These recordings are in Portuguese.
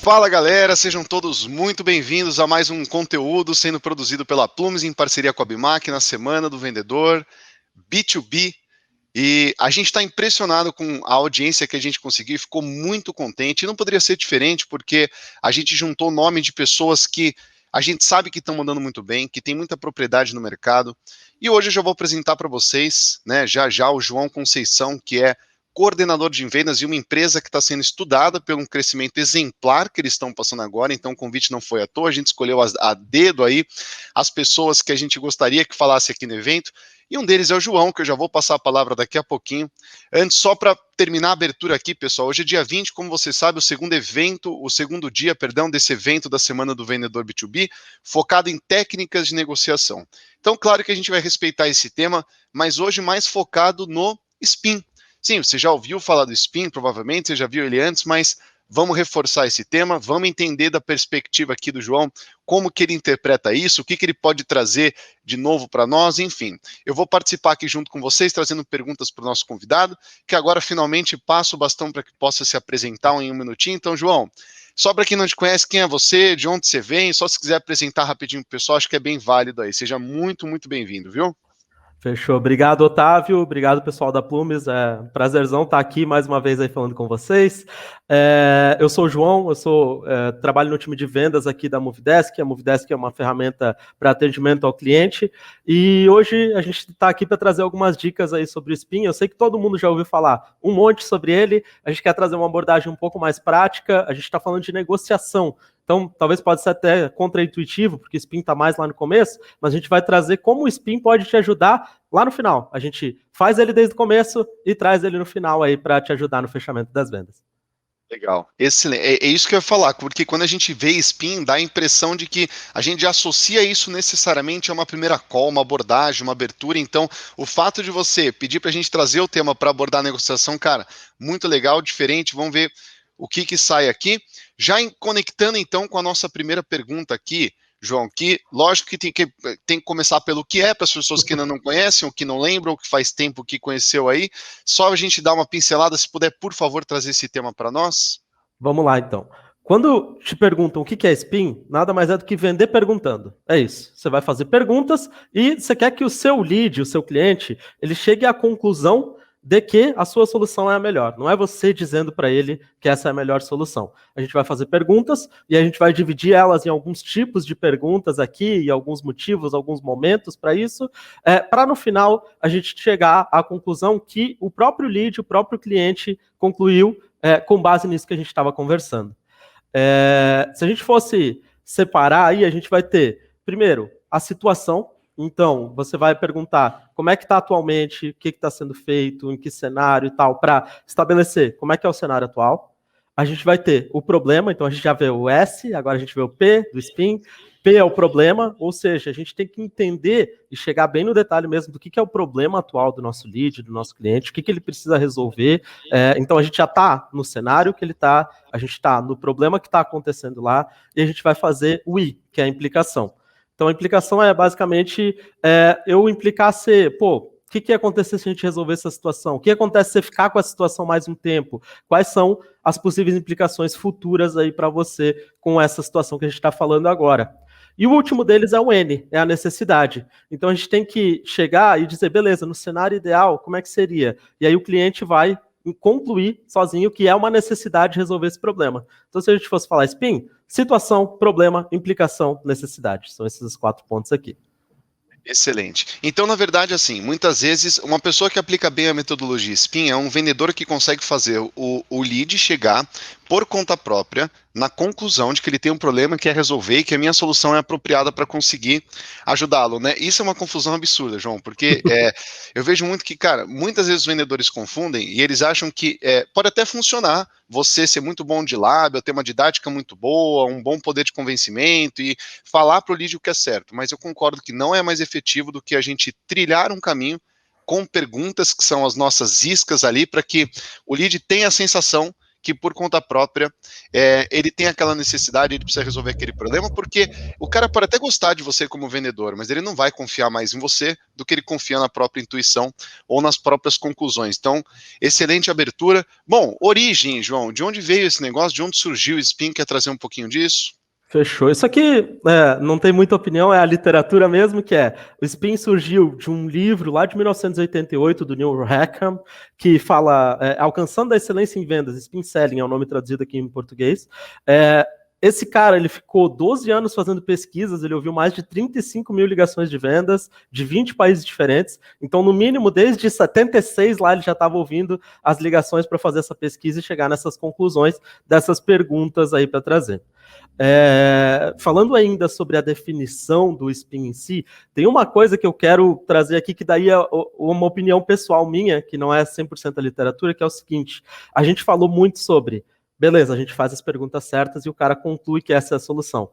Fala galera, sejam todos muito bem-vindos a mais um conteúdo sendo produzido pela Plumes em parceria com a Bimac na Semana do Vendedor B2B. E a gente está impressionado com a audiência que a gente conseguiu, ficou muito contente. E não poderia ser diferente porque a gente juntou o nome de pessoas que a gente sabe que estão mandando muito bem, que tem muita propriedade no mercado. E hoje eu já vou apresentar para vocês, né, já o João Conceição, que é coordenador de vendas de uma empresa que está sendo estudada pelo um crescimento exemplar que eles estão passando agora. Então o convite não foi à toa, a gente escolheu a dedo aí as pessoas que a gente gostaria que falasse aqui no evento. E um deles é o João, que eu já vou passar a palavra daqui a pouquinho. Antes, só para terminar a abertura aqui, pessoal, hoje é dia 20, como você sabe, o segundo dia desse evento da Semana do Vendedor B2B, focado em técnicas de negociação. Então, claro que a gente vai respeitar esse tema, mas hoje mais focado no SPIN. Sim, você já ouviu falar do SPIN, provavelmente, você já viu ele antes, mas vamos reforçar esse tema, vamos entender da perspectiva aqui do João, como que ele interpreta isso, o que ele pode trazer de novo para nós, enfim. Eu vou participar aqui junto com vocês, trazendo perguntas para o nosso convidado, que agora finalmente passo o bastão para que possa se apresentar em um minutinho. Então, João, só para quem não te conhece, quem é você, de onde você vem, só se quiser apresentar rapidinho para o pessoal, acho que é bem válido aí. Seja muito, muito bem-vindo, viu? Fechou. Obrigado, Otávio. Obrigado, pessoal da Plumes. É um prazerzão estar aqui mais uma vez aí falando com vocês. Eu sou o João, trabalho no time de vendas aqui da Movidesk. A Movidesk é uma ferramenta para atendimento ao cliente. E hoje a gente está aqui para trazer algumas dicas aí sobre o SPIN. Eu sei que todo mundo já ouviu falar um monte sobre ele. A gente quer trazer uma abordagem um pouco mais prática. A gente está falando de negociação. Então, talvez pode ser até contraintuitivo, porque o SPIN está mais lá no começo, mas a gente vai trazer como o SPIN pode te ajudar lá no final. A gente faz ele desde o começo e traz ele no final aí para te ajudar no fechamento das vendas. Legal, excelente. É isso que eu ia falar, porque quando a gente vê SPIN, dá a impressão de que a gente já associa isso necessariamente a uma primeira call, uma abordagem, uma abertura. Então, o fato de você pedir para a gente trazer o tema para abordar a negociação, cara, muito legal, diferente. Vamos ver o que sai aqui. Já conectando então com a nossa primeira pergunta aqui, João, que lógico que tem que começar pelo que é, para as pessoas que ainda não conhecem, ou que não lembram, ou que faz tempo que conheceu aí. Só a gente dar uma pincelada, se puder, por favor, trazer esse tema para nós. Vamos lá, então. Quando te perguntam o que é SPIN, nada mais é do que vender perguntando. É isso. Você vai fazer perguntas e você quer que o seu lead, o seu cliente, ele chegue à conclusão de que a sua solução é a melhor. Não é você dizendo para ele que essa é a melhor solução. A gente vai fazer perguntas e a gente vai dividir elas em alguns tipos de perguntas aqui e alguns motivos, alguns momentos para isso, para no final a gente chegar à conclusão que o próprio lead, o próprio cliente concluiu com base nisso que a gente estava conversando. Se a gente fosse separar aí, a gente vai ter, primeiro, a situação. Então, você vai perguntar como é que está atualmente, o que está sendo feito, em que cenário e tal, para estabelecer como é que é o cenário atual. A gente vai ter o problema, então a gente já vê o S, agora a gente vê o P do SPIN. P é o problema, ou seja, a gente tem que entender e chegar bem no detalhe mesmo do que é o problema atual do nosso lead, do nosso cliente, o que ele precisa resolver. Então a gente já está no cenário que ele está, a gente está no problema que está acontecendo lá, e a gente vai fazer o I, que é a implicação. Então a implicação é basicamente eu implicar ser, o que ia acontecer se a gente resolver essa situação? O que acontece se você ficar com a situação mais um tempo? Quais são as possíveis implicações futuras aí para você com essa situação que a gente está falando agora? E o último deles é o N, é a necessidade. Então a gente tem que chegar e dizer, beleza, no cenário ideal, como é que seria? E aí o cliente vai concluir sozinho que é uma necessidade de resolver esse problema. Então se a gente fosse falar SPIN, situação, problema, implicação, necessidade. São esses 4 pontos aqui. Excelente. Então, na verdade, assim, muitas vezes, uma pessoa que aplica bem a metodologia SPIN é um vendedor que consegue fazer o lead chegar por conta própria na conclusão de que ele tem um problema que é resolver e que a minha solução é apropriada para conseguir ajudá-lo, né? Isso é uma confusão absurda, João, porque eu vejo muito que, cara, muitas vezes os vendedores confundem e eles acham que pode até funcionar você ser muito bom de lábio, ter uma didática muito boa, um bom poder de convencimento e falar para o lead o que é certo, mas eu concordo que não é mais efetivo do que a gente trilhar um caminho com perguntas que são as nossas iscas ali para que o lead tenha a sensação que por conta própria ele tem aquela necessidade, ele precisa resolver aquele problema, porque o cara pode até gostar de você como vendedor, mas ele não vai confiar mais em você do que ele confia na própria intuição ou nas próprias conclusões. Então, excelente abertura. Bom, origem, João, de onde veio esse negócio, de onde surgiu o Spin? Quer trazer um pouquinho disso? Fechou. Isso aqui não tem muita opinião, é a literatura mesmo, que o Spin surgiu de um livro lá de 1988, do Neil Rackham, que fala Alcançando a Excelência em Vendas, Spin Selling é o nome traduzido aqui em português. Esse cara, ele ficou 12 anos fazendo pesquisas, ele ouviu mais de 35 mil ligações de vendas de 20 países diferentes. Então, no mínimo, desde 76 lá, ele já estava ouvindo as ligações para fazer essa pesquisa e chegar nessas conclusões dessas perguntas aí para trazer. Falando ainda sobre a definição do Spin em si, tem uma coisa que eu quero trazer aqui, que daí é uma opinião pessoal minha, que não é 100% da literatura, que é o seguinte: a gente falou muito sobre, beleza, a gente faz as perguntas certas e o cara conclui que essa é a solução.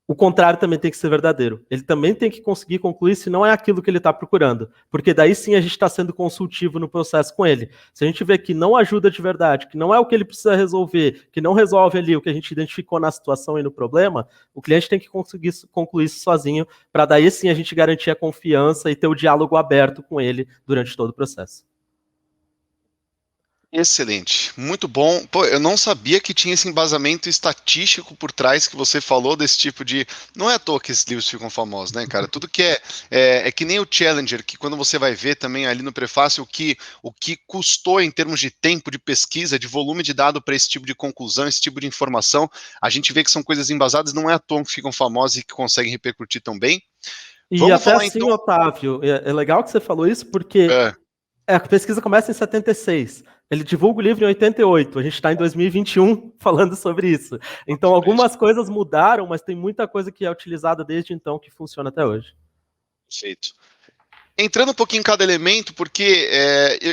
O contrário também tem que ser verdadeiro. Ele também tem que conseguir concluir se não é aquilo que ele está procurando. Porque daí sim a gente está sendo consultivo no processo com ele. Se a gente vê que não ajuda de verdade, que não é o que ele precisa resolver, que não resolve ali o que a gente identificou na situação e no problema, o cliente tem que conseguir concluir isso sozinho, para daí sim a gente garantir a confiança e ter o diálogo aberto com ele durante todo o processo. Excelente, muito bom. Pô, eu não sabia que tinha esse embasamento estatístico por trás que você falou desse tipo de... Não é à toa que esses livros ficam famosos, né, cara? Tudo que é que nem o Challenger, que quando você vai ver também ali no prefácio o que custou em termos de tempo de pesquisa, de volume de dado para esse tipo de conclusão, esse tipo de informação, a gente vê que são coisas embasadas, não é à toa que ficam famosas e que conseguem repercutir tão bem. E Vamos até falar assim, então... Otávio, é legal que você falou isso, porque a pesquisa começa em 76. Ele divulga o livro em 88. A gente está em 2021 falando sobre isso. Então, algumas coisas mudaram, mas tem muita coisa que é utilizada desde então que funciona até hoje. Perfeito. Entrando um pouquinho em cada elemento, porque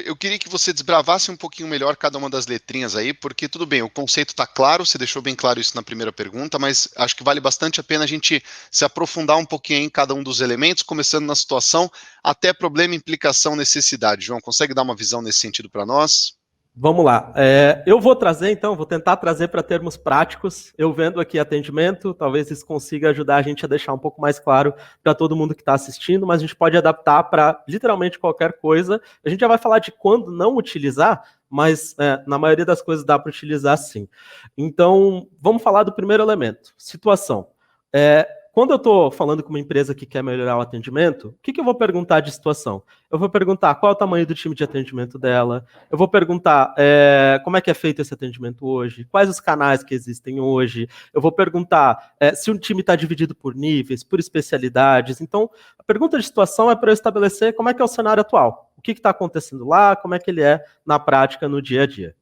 eu queria que você desbravasse um pouquinho melhor cada uma das letrinhas aí, porque tudo bem, o conceito está claro, você deixou bem claro isso na primeira pergunta, mas acho que vale bastante a pena a gente se aprofundar um pouquinho em cada um dos elementos, começando na situação, até problema, implicação, necessidade. João, consegue dar uma visão nesse sentido para nós? Vamos lá. Eu vou trazer, então, vou tentar trazer para termos práticos. Eu vendo aqui atendimento, talvez isso consiga ajudar a gente a deixar um pouco mais claro para todo mundo que está assistindo, mas a gente pode adaptar para literalmente qualquer coisa. A gente já vai falar de quando não utilizar, mas na maioria das coisas dá para utilizar sim. Então, vamos falar do primeiro elemento, situação. Quando eu estou falando com uma empresa que quer melhorar o atendimento, o que eu vou perguntar de situação? Eu vou perguntar qual é o tamanho do time de atendimento dela, eu vou perguntar como é que é feito esse atendimento hoje, quais os canais que existem hoje, eu vou perguntar se o time está dividido por níveis, por especialidades. Então, a pergunta de situação é para eu estabelecer como é que é o cenário atual, o que está acontecendo lá, como é que ele é na prática, no dia a dia.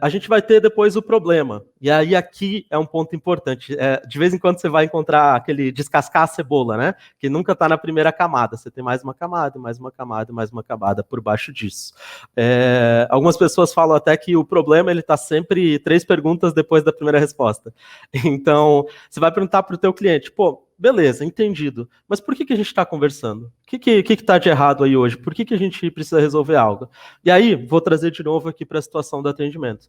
A gente vai ter depois o problema. E aí aqui é um ponto importante. De vez em quando você vai encontrar aquele descascar a cebola, né? Que nunca está na primeira camada. Você tem mais uma camada, mais uma camada, mais uma camada por baixo disso. Algumas pessoas falam até que o problema ele está sempre 3 perguntas depois da primeira resposta. Então, você vai perguntar para o teu cliente, pô, beleza, entendido. Mas por que a gente está conversando? O que está de errado aí hoje? Por que a gente precisa resolver algo? E aí, vou trazer de novo aqui para a situação do atendimento.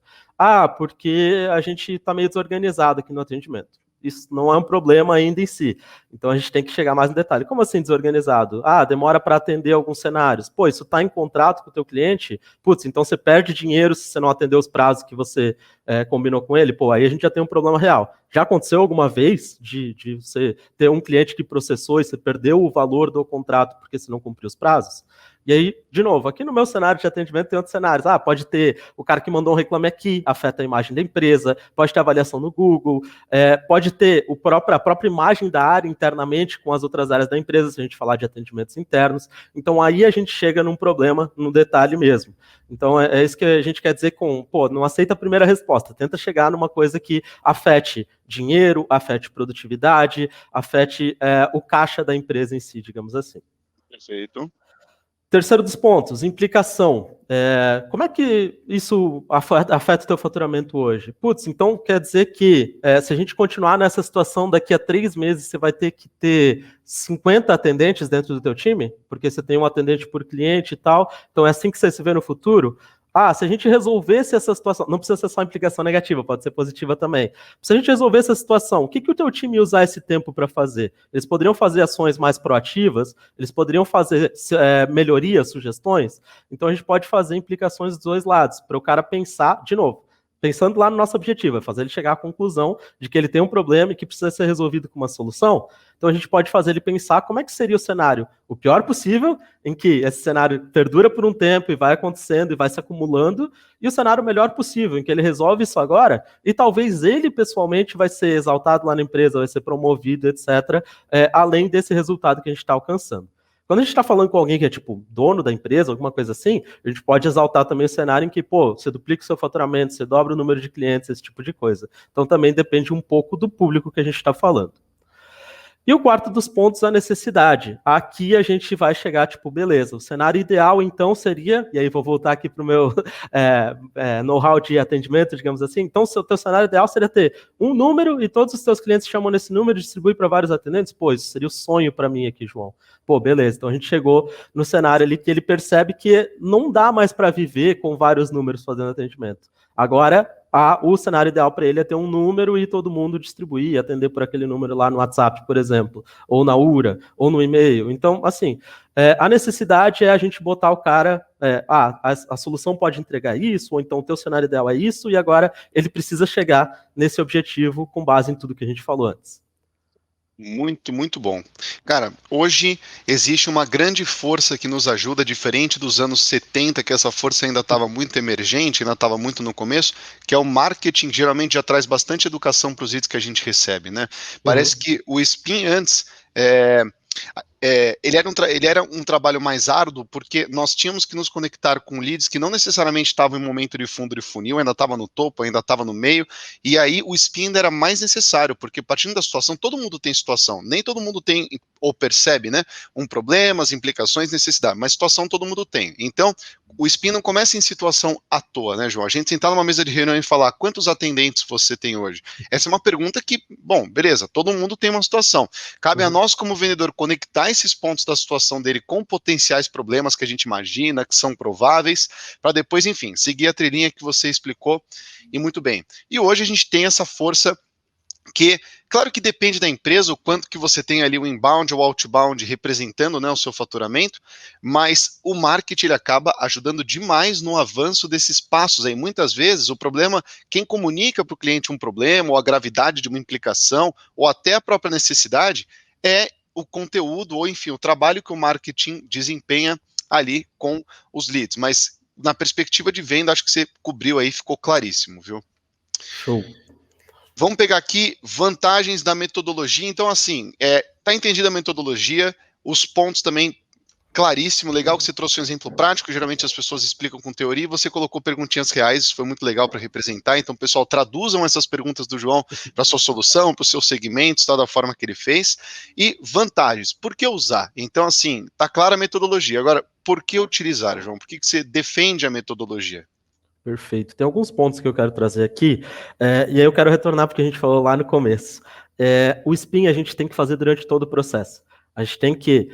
Porque a gente está meio desorganizado aqui no atendimento. Isso não é um problema ainda em si. Então a gente tem que chegar mais no detalhe. Como assim desorganizado? Demora para atender alguns cenários. Pô, isso está em contrato com o teu cliente? Putz, então você perde dinheiro se você não atender os prazos que você combinou com ele? Pô, aí a gente já tem um problema real. Já aconteceu alguma vez de você ter um cliente que processou e você perdeu o valor do contrato porque você não cumpriu os prazos? E aí, de novo, aqui no meu cenário de atendimento tem outros cenários. Pode ter o cara que mandou um reclame aqui, afeta a imagem da empresa, pode ter avaliação no Google, pode ter a própria imagem da área internamente com as outras áreas da empresa, se a gente falar de atendimentos internos. Então aí a gente chega num problema, no detalhe mesmo. Então é isso que a gente quer dizer com, não aceita a primeira resposta, tenta chegar numa coisa que afete dinheiro, afete produtividade, afete o caixa da empresa em si, digamos assim. Perfeito. Terceiro dos pontos, implicação. Como é que isso afeta o teu faturamento hoje? Putz, então quer dizer que se a gente continuar nessa situação, daqui a 3 meses você vai ter que ter 50 atendentes dentro do teu time? Porque você tem um atendente por cliente e tal. Então é assim que você se vê no futuro? se a gente resolvesse essa situação, não precisa ser só implicação negativa, pode ser positiva também. Se a gente resolvesse essa situação, o que o teu time ia usar esse tempo para fazer? Eles poderiam fazer ações mais proativas, eles poderiam fazer melhorias, sugestões. Então a gente pode fazer implicações dos dois lados, para o cara pensar, de novo, pensando lá no nosso objetivo, é fazer ele chegar à conclusão de que ele tem um problema e que precisa ser resolvido com uma solução. Então a gente pode fazer ele pensar como é que seria o cenário, o pior possível, em que esse cenário perdura por um tempo e vai acontecendo e vai se acumulando, e o cenário melhor possível, em que ele resolve isso agora, e talvez ele pessoalmente vai ser exaltado lá na empresa, vai ser promovido, etc., além desse resultado que a gente está alcançando. Quando a gente está falando com alguém que é tipo dono da empresa, alguma coisa assim, a gente pode exaltar também o cenário em que, você duplica o seu faturamento, você dobra o número de clientes, esse tipo de coisa. Então também depende um pouco do público que a gente está falando. E o quarto dos pontos, a necessidade. Aqui a gente vai chegar, beleza, o cenário ideal então seria, e aí vou voltar aqui para o meu know-how de atendimento, digamos assim, então o teu cenário ideal seria ter um número e todos os teus clientes chamam nesse número e distribuem para vários atendentes? Isso seria o sonho para mim aqui, João. Beleza, então a gente chegou no cenário ali que ele percebe que não dá mais para viver com vários números fazendo atendimento. Agora, o cenário ideal para ele é ter um número e todo mundo distribuir, atender por aquele número lá no WhatsApp, por exemplo, ou na URA, ou no e-mail. Então, assim, a necessidade é a gente botar o cara, a solução pode entregar isso, ou então o teu cenário ideal é isso, e agora ele precisa chegar nesse objetivo com base em tudo que a gente falou antes. Muito, muito bom. Cara, hoje existe uma grande força que nos ajuda, diferente dos anos 70, que essa força ainda estava muito emergente, ainda estava muito no começo, que é o marketing. Geralmente já traz bastante educação para os leads que a gente recebe, né? Parece que o Spin antes... ele era um trabalho mais árduo, porque nós tínhamos que nos conectar com leads que não necessariamente estavam em momento de fundo de funil, ainda estava no topo, ainda estava no meio, e aí o spin ainda era mais necessário, porque partindo da situação, todo mundo tem situação, nem todo mundo tem ou percebe, né, problema, as implicações, necessidade, mas situação todo mundo tem. Então, o spin não começa em situação à toa, né, João? A gente sentar numa mesa de reunião e falar quantos atendentes você tem hoje? Essa é uma pergunta que, beleza, todo mundo tem uma situação. Cabe a nós, como vendedor, conectar esses pontos da situação dele com potenciais problemas que a gente imagina, que são prováveis, para depois, enfim, seguir a trilhinha que você explicou, e muito bem. E hoje a gente tem essa força que, claro que depende da empresa, o quanto que você tem ali o inbound ou outbound representando, né, o seu faturamento, mas o marketing ele acaba ajudando demais no avanço desses passos aí. Muitas vezes o problema, quem comunica para o cliente um problema, ou a gravidade de uma implicação, ou até a própria necessidade, é o conteúdo, ou enfim, o trabalho que o marketing desempenha ali com os leads. Mas na perspectiva de venda, acho que você cobriu aí, ficou claríssimo, viu? Show. Vamos pegar aqui vantagens da metodologia. Então, assim, tá entendida a metodologia, os pontos também claríssimo, legal que você trouxe um exemplo prático, geralmente as pessoas explicam com teoria, e você colocou perguntinhas reais, isso foi muito legal para representar. Então, pessoal, traduzam essas perguntas do João para a sua solução, para os seus segmentos, da forma que ele fez. E vantagens, por que usar? Então, assim, tá clara a metodologia. Agora, por que utilizar, João? Por que você defende a metodologia? Perfeito. Tem alguns pontos que eu quero trazer aqui, e aí eu quero retornar porque a gente falou lá no começo. O spin a gente tem que fazer durante todo o processo. A gente tem que,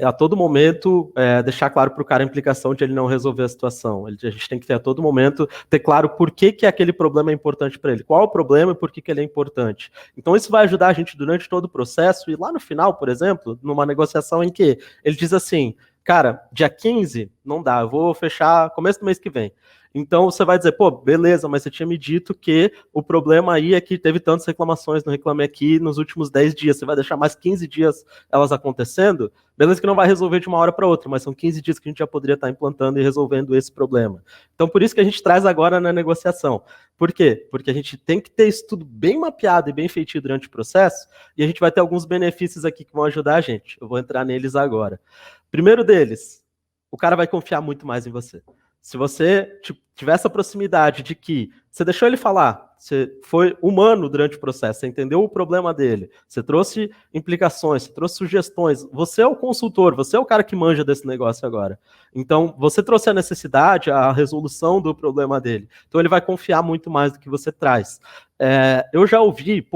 a todo momento, deixar claro para o cara a implicação de ele não resolver a situação. A gente tem que ter, a todo momento, ter claro por que aquele problema é importante para ele. Qual o problema e por que ele é importante. Então, isso vai ajudar a gente durante todo o processo. E lá no final, por exemplo, numa negociação em que ele diz assim, cara, dia 15, não dá, eu vou fechar começo do mês que vem. Então você vai dizer, beleza, mas você tinha me dito que o problema aí é que teve tantas reclamações no Reclame Aqui nos últimos 10 dias, você vai deixar mais 15 dias elas acontecendo? Beleza que não vai resolver de uma hora para outra, mas são 15 dias que a gente já poderia estar implantando e resolvendo esse problema. Então por isso que a gente traz agora na negociação. Por quê? Porque a gente tem que ter isso tudo bem mapeado e bem feito durante o processo, e a gente vai ter alguns benefícios aqui que vão ajudar a gente. Eu vou entrar neles agora. Primeiro deles, o cara vai confiar muito mais em você. Se você tiver essa proximidade de que você deixou ele falar, você foi humano durante o processo, você entendeu o problema dele, você trouxe implicações, você trouxe sugestões, você é o consultor, você é o cara que manja desse negócio agora. Então, você trouxe a necessidade, a resolução do problema dele. Então, ele vai confiar muito mais do que você traz. Eu já ouvi,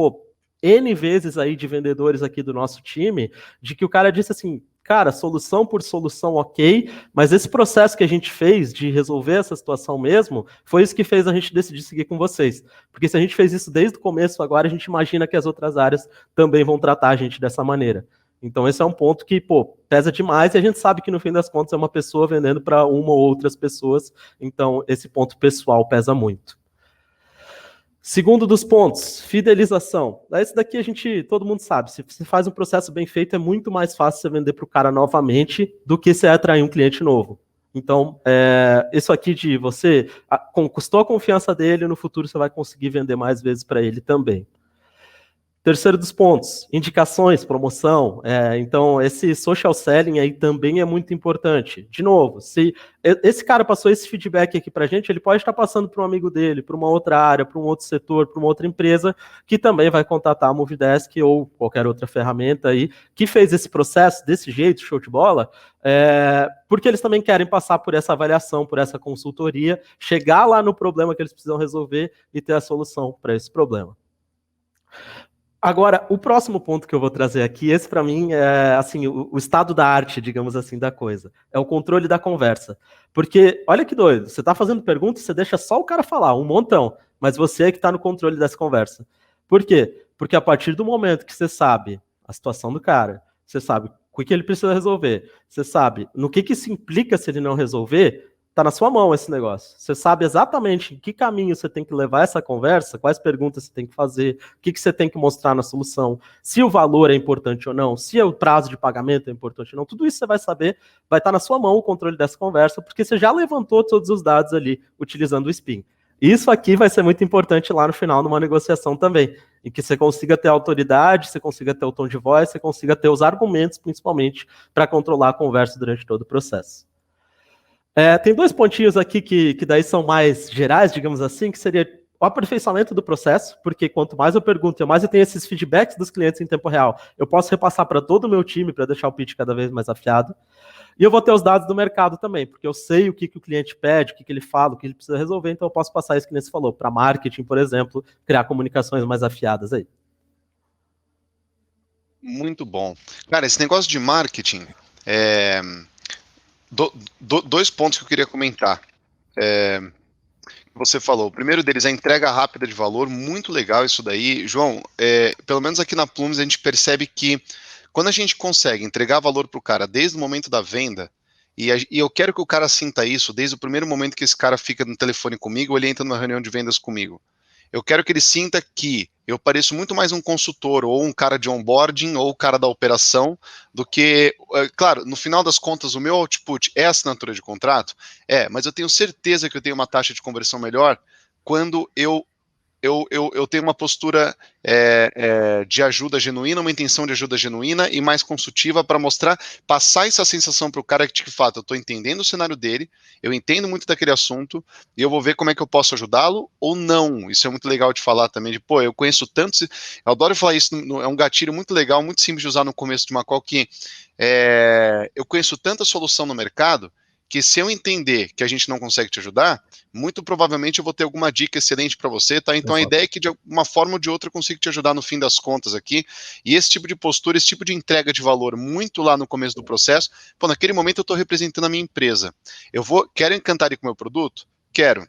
N vezes aí de vendedores aqui do nosso time, de que o cara disse assim, cara, solução por solução, ok, mas esse processo que a gente fez de resolver essa situação mesmo, foi isso que fez a gente decidir seguir com vocês. Porque se a gente fez isso desde o começo, agora a gente imagina que as outras áreas também vão tratar a gente dessa maneira. Então esse é um ponto que, pô, pesa demais e a gente sabe que no fim das contas é uma pessoa vendendo para uma ou outras pessoas, então esse ponto pessoal pesa muito. Segundo dos pontos, fidelização. Esse daqui todo mundo sabe, se você faz um processo bem feito, é muito mais fácil você vender para o cara novamente do que você atrair um cliente novo. Então, isso aqui de você conquistou a confiança dele, no futuro você vai conseguir vender mais vezes para ele também. Terceiro dos pontos, indicações, promoção. Então, esse social selling aí também é muito importante. De novo, se esse cara passou esse feedback aqui para a gente, ele pode estar passando para um amigo dele, para uma outra área, para um outro setor, para uma outra empresa, que também vai contatar a Movidesk ou qualquer outra ferramenta aí, que fez esse processo desse jeito, show de bola, porque eles também querem passar por essa avaliação, por essa consultoria, chegar lá no problema que eles precisam resolver e ter a solução para esse problema. Agora, o próximo ponto que eu vou trazer aqui, esse para mim é assim, o estado da arte, digamos assim, da coisa. É o controle da conversa. Porque, olha que doido, você está fazendo pergunta, você deixa só o cara falar, um montão, mas você é que está no controle dessa conversa. Por quê? Porque a partir do momento que você sabe a situação do cara, você sabe o que ele precisa resolver, você sabe no que isso implica se ele não resolver, tá na sua mão esse negócio. Você sabe exatamente em que caminho você tem que levar essa conversa, quais perguntas você tem que fazer, o que você tem que mostrar na solução, se o valor é importante ou não, se o prazo de pagamento é importante ou não, tudo isso você vai saber, vai estar na sua mão o controle dessa conversa, porque você já levantou todos os dados ali, utilizando o SPIN. Isso aqui vai ser muito importante lá no final, numa negociação também, em que você consiga ter autoridade, você consiga ter o tom de voz, você consiga ter os argumentos, principalmente, para controlar a conversa durante todo o processo. Tem dois pontinhos aqui que daí são mais gerais, digamos assim, que seria o aperfeiçoamento do processo, porque quanto mais eu pergunto, mais eu tenho esses feedbacks dos clientes em tempo real, eu posso repassar para todo o meu time para deixar o pitch cada vez mais afiado. E eu vou ter os dados do mercado também, porque eu sei o que o cliente pede, o que ele fala, o que ele precisa resolver, então eu posso passar isso que nem você falou, para marketing, por exemplo, criar comunicações mais afiadas aí. Muito bom. Cara, esse negócio de marketing, dois pontos que eu queria comentar. Você falou, o primeiro deles é a entrega rápida de valor, muito legal isso daí. João, pelo menos aqui na Plumes a gente percebe que quando a gente consegue entregar valor para o cara desde o momento da venda, e eu quero que o cara sinta isso desde o primeiro momento que esse cara fica no telefone comigo ou ele entra numa reunião de vendas comigo. Eu quero que ele sinta que eu pareço muito mais um consultor ou um cara de onboarding ou o cara da operação do que, claro, no final das contas, o meu output é assinatura de contrato? Mas eu tenho certeza que eu tenho uma taxa de conversão melhor quando eu tenho uma postura de ajuda genuína, uma intenção de ajuda genuína e mais consultiva para mostrar, passar essa sensação para o cara que, de fato, eu estou entendendo o cenário dele, eu entendo muito daquele assunto e eu vou ver como é que eu posso ajudá-lo ou não. Isso é muito legal de falar também, eu conheço tantos, eu adoro falar isso, é um gatilho muito legal, muito simples de usar no começo de uma call, que eu conheço tanta solução no mercado que se eu entender que a gente não consegue te ajudar, muito provavelmente eu vou ter alguma dica excelente para você, tá? Então a ideia é que de uma forma ou de outra eu consigo te ajudar no fim das contas aqui, e esse tipo de postura, esse tipo de entrega de valor muito lá no começo do processo, naquele momento eu estou representando a minha empresa. Quero encantar ele com o meu produto? Quero.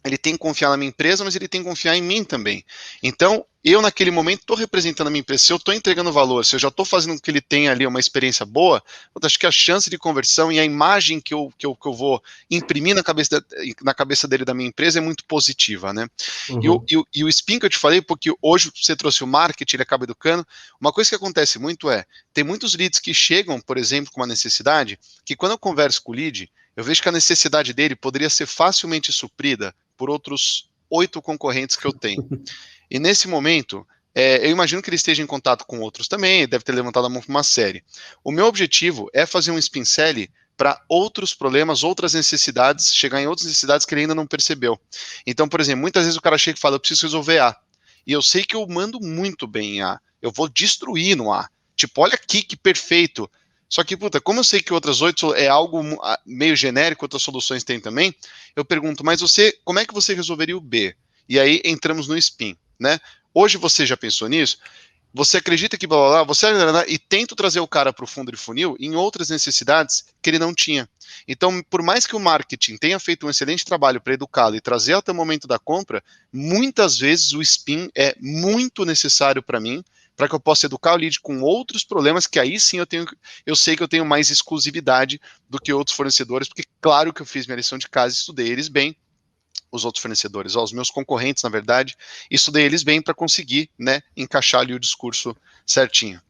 Ele tem que confiar na minha empresa, mas ele tem que confiar em mim também. Então, eu naquele momento estou representando a minha empresa, se eu estou entregando valor, se eu já estou fazendo com que ele tenha ali uma experiência boa, eu acho que a chance de conversão e a imagem que eu vou imprimir na cabeça dele da minha empresa é muito positiva, né? Uhum. E o spin que eu te falei, porque hoje você trouxe o marketing, ele acaba educando, uma coisa que acontece muito tem muitos leads que chegam, por exemplo, com uma necessidade, que quando eu converso com o lead, eu vejo que a necessidade dele poderia ser facilmente suprida por outros 8 concorrentes que eu tenho. E nesse momento, eu imagino que ele esteja em contato com outros também, deve ter levantado a mão para uma série. O meu objetivo é fazer um spin selling para outros problemas, outras necessidades, chegar em outras necessidades que ele ainda não percebeu. Então, por exemplo, muitas vezes o cara chega e fala, eu preciso resolver A. E eu sei que eu mando muito bem em A. Eu vou destruir no A. Tipo, olha aqui que perfeito. Só que, como eu sei que outras 8 é algo meio genérico, outras soluções tem também, eu pergunto, mas como é que você resolveria o B? E aí entramos no spin, né? Hoje você já pensou nisso? você acredita que blá blá blá, você e tento trazer o cara para o fundo de funil em outras necessidades que ele não tinha. Então, por mais que o marketing tenha feito um excelente trabalho para educá-lo e trazer até o momento da compra, muitas vezes o spin é muito necessário para mim, para que eu possa educar o lead com outros problemas, que aí sim eu sei que eu tenho mais exclusividade do que outros fornecedores, porque claro que eu fiz minha lição de casa e estudei eles bem, os outros fornecedores, os meus concorrentes, na verdade, estudei eles bem para conseguir, né, encaixar ali o discurso certinho.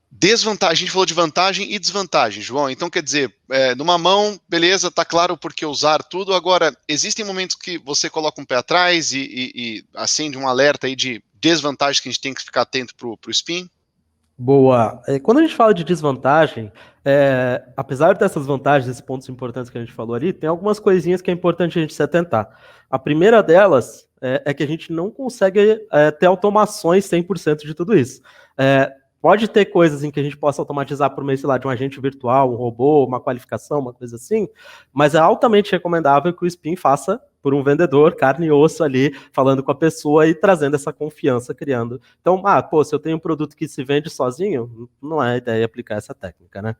Desvantagem, a gente falou de vantagem e desvantagem, João. Então, quer dizer, numa mão, beleza, tá claro por que usar tudo. Agora, existem momentos que você coloca um pé atrás e acende um alerta aí de desvantagem que a gente tem que ficar atento pro spin? Boa. Quando a gente fala de desvantagem, apesar dessas vantagens, esses pontos importantes que a gente falou ali, tem algumas coisinhas que é importante a gente se atentar. A primeira delas é que a gente não consegue ter automações 100% de tudo isso. Pode ter coisas em que a gente possa automatizar por meio, sei lá, de um agente virtual, um robô, uma qualificação, uma coisa assim, mas é altamente recomendável que o Spin faça por um vendedor, carne e osso ali, falando com a pessoa e trazendo essa confiança, criando. Então, se eu tenho um produto que se vende sozinho, não é ideia aplicar essa técnica, né?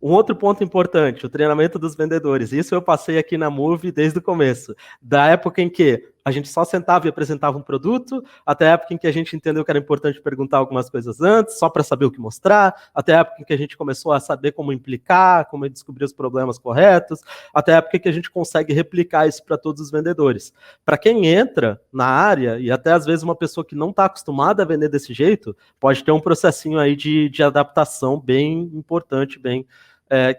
Um outro ponto importante, o treinamento dos vendedores. Isso eu passei aqui na Move desde o começo. Da época em que a gente só sentava e apresentava um produto, até a época em que a gente entendeu que era importante perguntar algumas coisas antes, só para saber o que mostrar, até a época em que a gente começou a saber como implicar, como descobrir os problemas corretos, até a época em que a gente consegue replicar isso para todos os vendedores. Para quem entra na área, e até às vezes uma pessoa que não está acostumada a vender desse jeito, pode ter um processinho aí de adaptação bem importante,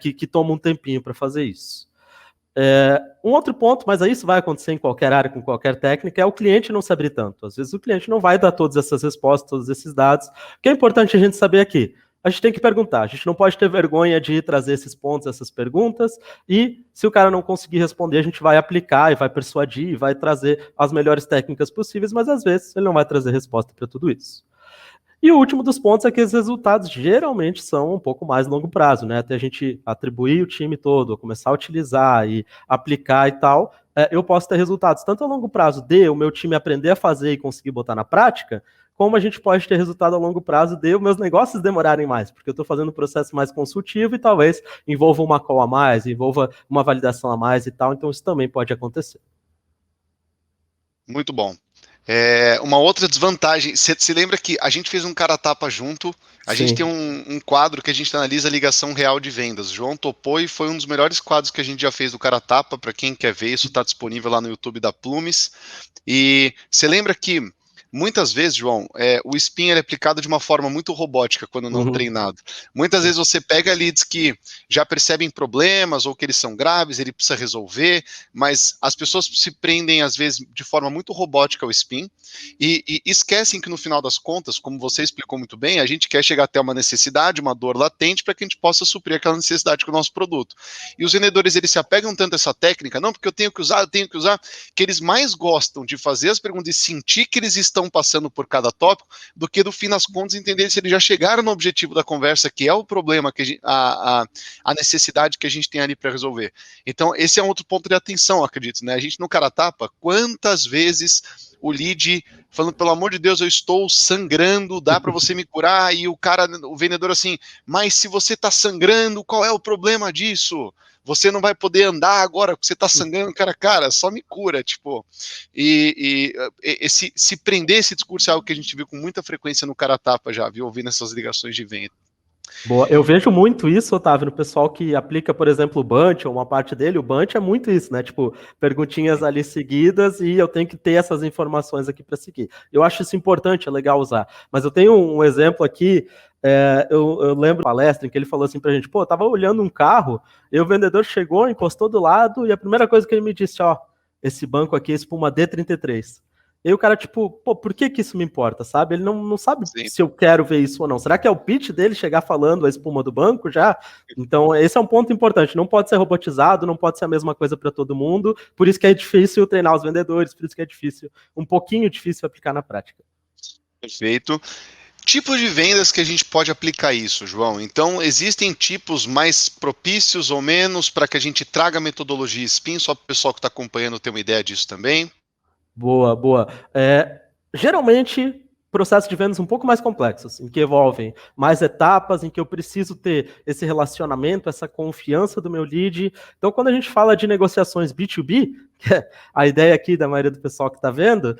que toma um tempinho para fazer isso. Um outro ponto, mas isso vai acontecer em qualquer área, com qualquer técnica, é o cliente não se abrir tanto. Às vezes o cliente não vai dar todas essas respostas, todos esses dados. O que é importante a gente saber aqui? A gente tem que perguntar, a gente não pode ter vergonha de trazer esses pontos, essas perguntas, e se o cara não conseguir responder, a gente vai aplicar e vai persuadir e vai trazer as melhores técnicas possíveis, mas às vezes ele não vai trazer resposta para tudo isso. E o último dos pontos é que os resultados geralmente são um pouco mais longo prazo, né? Até a gente atribuir o time todo, começar a utilizar e aplicar e tal, eu posso ter resultados tanto a longo prazo de o meu time aprender a fazer e conseguir botar na prática, como a gente pode ter resultado a longo prazo de os meus negócios demorarem mais, porque eu estou fazendo um processo mais consultivo e talvez envolva uma call a mais, envolva uma validação a mais e tal, então isso também pode acontecer. Muito bom. Uma outra desvantagem, você se lembra que a gente fez um cara tapa junto, a gente tem um quadro que a gente analisa a ligação real de vendas. O João topou e foi um dos melhores quadros que a gente já fez do cara tapa. Para quem quer ver, isso está disponível lá no YouTube da Plumes. E você lembra que muitas vezes, João, o spin é aplicado de uma forma muito robótica quando não treinado. Muitas vezes você pega leads que já percebem problemas ou que eles são graves, ele precisa resolver, mas as pessoas se prendem às vezes de forma muito robótica ao spin e esquecem que no final das contas, como você explicou muito bem, a gente quer chegar até uma necessidade, uma dor latente para que a gente possa suprir aquela necessidade com o nosso produto. E os vendedores, eles se apegam tanto a essa técnica, não, porque eu tenho que usar, que eles mais gostam de fazer as perguntas e sentir que eles estão passando por cada tópico, do que no fim das contas entender se eles já chegaram no objetivo da conversa, que é o problema, que a necessidade que a gente tem ali para resolver. Então, esse é um outro ponto de atenção, acredito, né? A gente no cara tapa, quantas vezes o lead falando, pelo amor de Deus, eu estou sangrando, dá para você me curar? E o vendedor assim, mas se você está sangrando, qual é o problema disso? Você não vai poder andar agora porque você está sangrando, cara, só me cura, tipo. Se prender esse discurso é algo que a gente viu com muita frequência no cara tapa já, viu, ouvindo essas ligações de venda. Boa. Eu vejo muito isso, Otávio, no pessoal que aplica, por exemplo, o Bunch, ou uma parte dele. O Bunch é muito isso, né? Tipo, perguntinhas ali seguidas e eu tenho que ter essas informações aqui para seguir. Eu acho isso importante, é legal usar. Mas eu tenho um exemplo aqui, eu lembro da palestra em que ele falou assim pra gente, eu tava olhando um carro, e o vendedor chegou, encostou do lado, e a primeira coisa que ele me disse, esse banco aqui é espuma D33. E aí o cara, tipo, por que isso me importa, sabe? Ele não sabe Sim. se eu quero ver isso ou não. Será que é o pitch dele chegar falando a espuma do banco já? Então, esse é um ponto importante. Não pode ser robotizado, não pode ser a mesma coisa para todo mundo. Por isso que é difícil treinar os vendedores, por isso que é difícil, um pouquinho difícil aplicar na prática. Perfeito. Tipos de vendas que a gente pode aplicar isso, João? Então, existem tipos mais propícios ou menos para que a gente traga a metodologia SPIN, só para o pessoal que está acompanhando ter uma ideia disso também? Boa. Geralmente, processos de vendas um pouco mais complexos, em que envolvem mais etapas, em que eu preciso ter esse relacionamento, essa confiança do meu lead. Então, quando a gente fala de negociações B2B, que é a ideia aqui da maioria do pessoal que está vendo,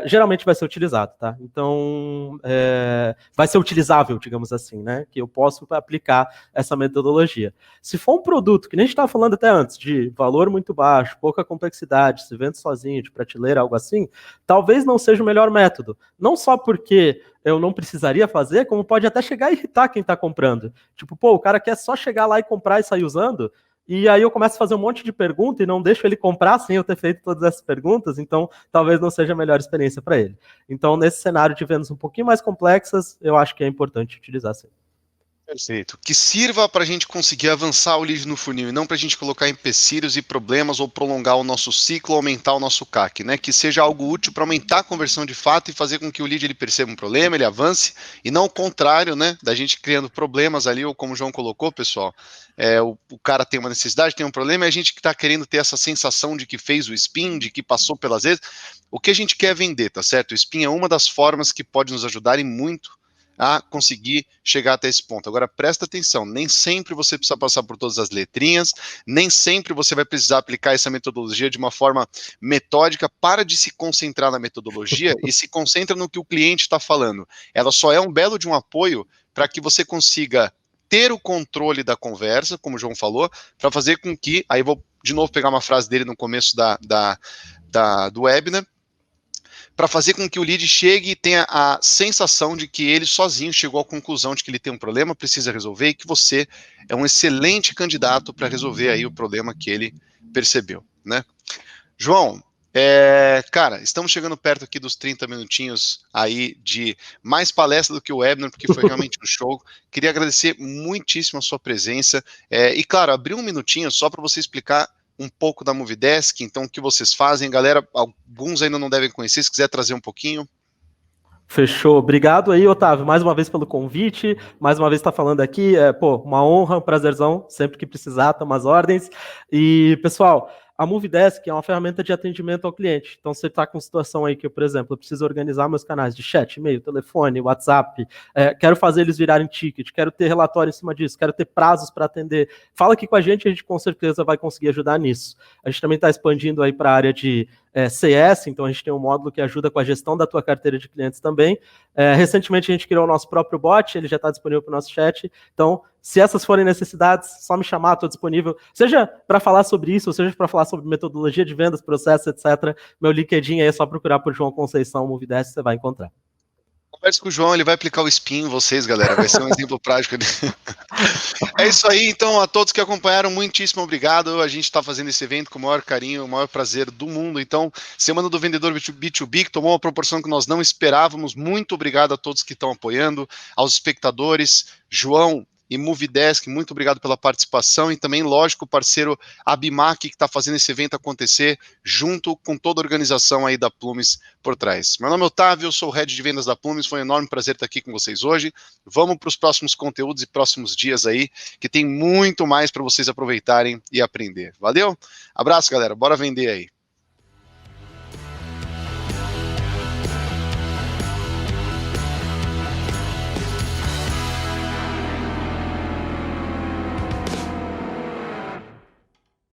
geralmente vai ser utilizado, tá? Então, vai ser utilizável, digamos assim, né? Que eu posso aplicar essa metodologia. Se for um produto, que nem a gente estava falando até antes, de valor muito baixo, pouca complexidade, se vende sozinho, de prateleira, algo assim, talvez não seja o melhor método. Não só porque eu não precisaria fazer, como pode até chegar a irritar quem está comprando. Tipo, pô, o cara quer só chegar lá e comprar e sair usando, e aí eu começo a fazer um monte de pergunta e não deixo ele comprar sem eu ter feito todas essas perguntas, então talvez não seja a melhor experiência para ele. Então, nesse cenário de vendas um pouquinho mais complexas, eu acho que é importante utilizar sim. Perfeito. Que sirva para a gente conseguir avançar o lead no funil e não para a gente colocar empecilhos e problemas ou prolongar o nosso ciclo, aumentar o nosso CAC, né? Que seja algo útil para aumentar a conversão de fato e fazer com que o lead ele perceba um problema, ele avance e não o contrário, né? Da gente criando problemas ali, ou como o João colocou, pessoal, o cara tem uma necessidade, tem um problema e a gente que está querendo ter essa sensação de que fez o spin, de que passou pelas vezes. O que a gente quer vender, tá certo? O spin é uma das formas que pode nos ajudar e muito a conseguir chegar até esse ponto. Agora, presta atenção, nem sempre você precisa passar por todas as letrinhas, nem sempre você vai precisar aplicar essa metodologia de uma forma metódica. Para de se concentrar na metodologia e se concentra no que o cliente está falando. Ela só é um belo de um apoio para que você consiga ter o controle da conversa, como o João falou, para fazer com que, aí vou de novo pegar uma frase dele no começo do webinar, para fazer com que o lead chegue e tenha a sensação de que ele sozinho chegou à conclusão de que ele tem um problema, precisa resolver, e que você é um excelente candidato para resolver aí o problema que ele percebeu, né? João, cara, estamos chegando perto aqui dos 30 minutinhos aí de mais palestra do que o webinar, porque foi realmente um show. Queria agradecer muitíssimo a sua presença e, claro, abrir um minutinho só para você explicar um pouco da Movidesk, então o que vocês fazem, galera, alguns ainda não devem conhecer, se quiser trazer um pouquinho. Fechou. Obrigado aí, Otávio, mais uma vez pelo convite, mais uma vez estar falando aqui, uma honra, um prazerzão, sempre que precisar, toma as ordens. E, pessoal, a Movidesk é uma ferramenta de atendimento ao cliente. Então, você está com situação aí que, por exemplo, eu preciso organizar meus canais de chat, e-mail, telefone, WhatsApp, quero fazer eles virarem ticket, quero ter relatório em cima disso, quero ter prazos para atender. Fala aqui com a gente com certeza vai conseguir ajudar nisso. A gente também está expandindo aí para a área de CS, então a gente tem um módulo que ajuda com a gestão da tua carteira de clientes também. Recentemente a gente criou o nosso próprio bot, ele já está disponível para o nosso chat, então se essas forem necessidades, só me chamar, estou disponível, seja para falar sobre isso, ou seja para falar sobre metodologia de vendas, processos, etc. Meu LinkedIn aí é só procurar por João Conceição Movidesk, você vai encontrar. Converse com o João, ele vai aplicar o spin em vocês, galera. Vai ser um exemplo prático. É isso aí, então, a todos que acompanharam, muitíssimo obrigado. A gente está fazendo esse evento com o maior carinho, o maior prazer do mundo. Então, Semana do Vendedor B2B, que tomou uma proporção que nós não esperávamos. Muito obrigado a todos que estão apoiando, aos espectadores, João e Movidesk, muito obrigado pela participação e também, lógico, o parceiro Abimac, que está fazendo esse evento acontecer junto com toda a organização aí da Plumes por trás. Meu nome é Otávio, eu sou o Head de Vendas da Plumes, foi um enorme prazer estar aqui com vocês hoje. Vamos para os próximos conteúdos e próximos dias aí, que tem muito mais para vocês aproveitarem e aprender. Valeu? Abraço, galera, bora vender aí.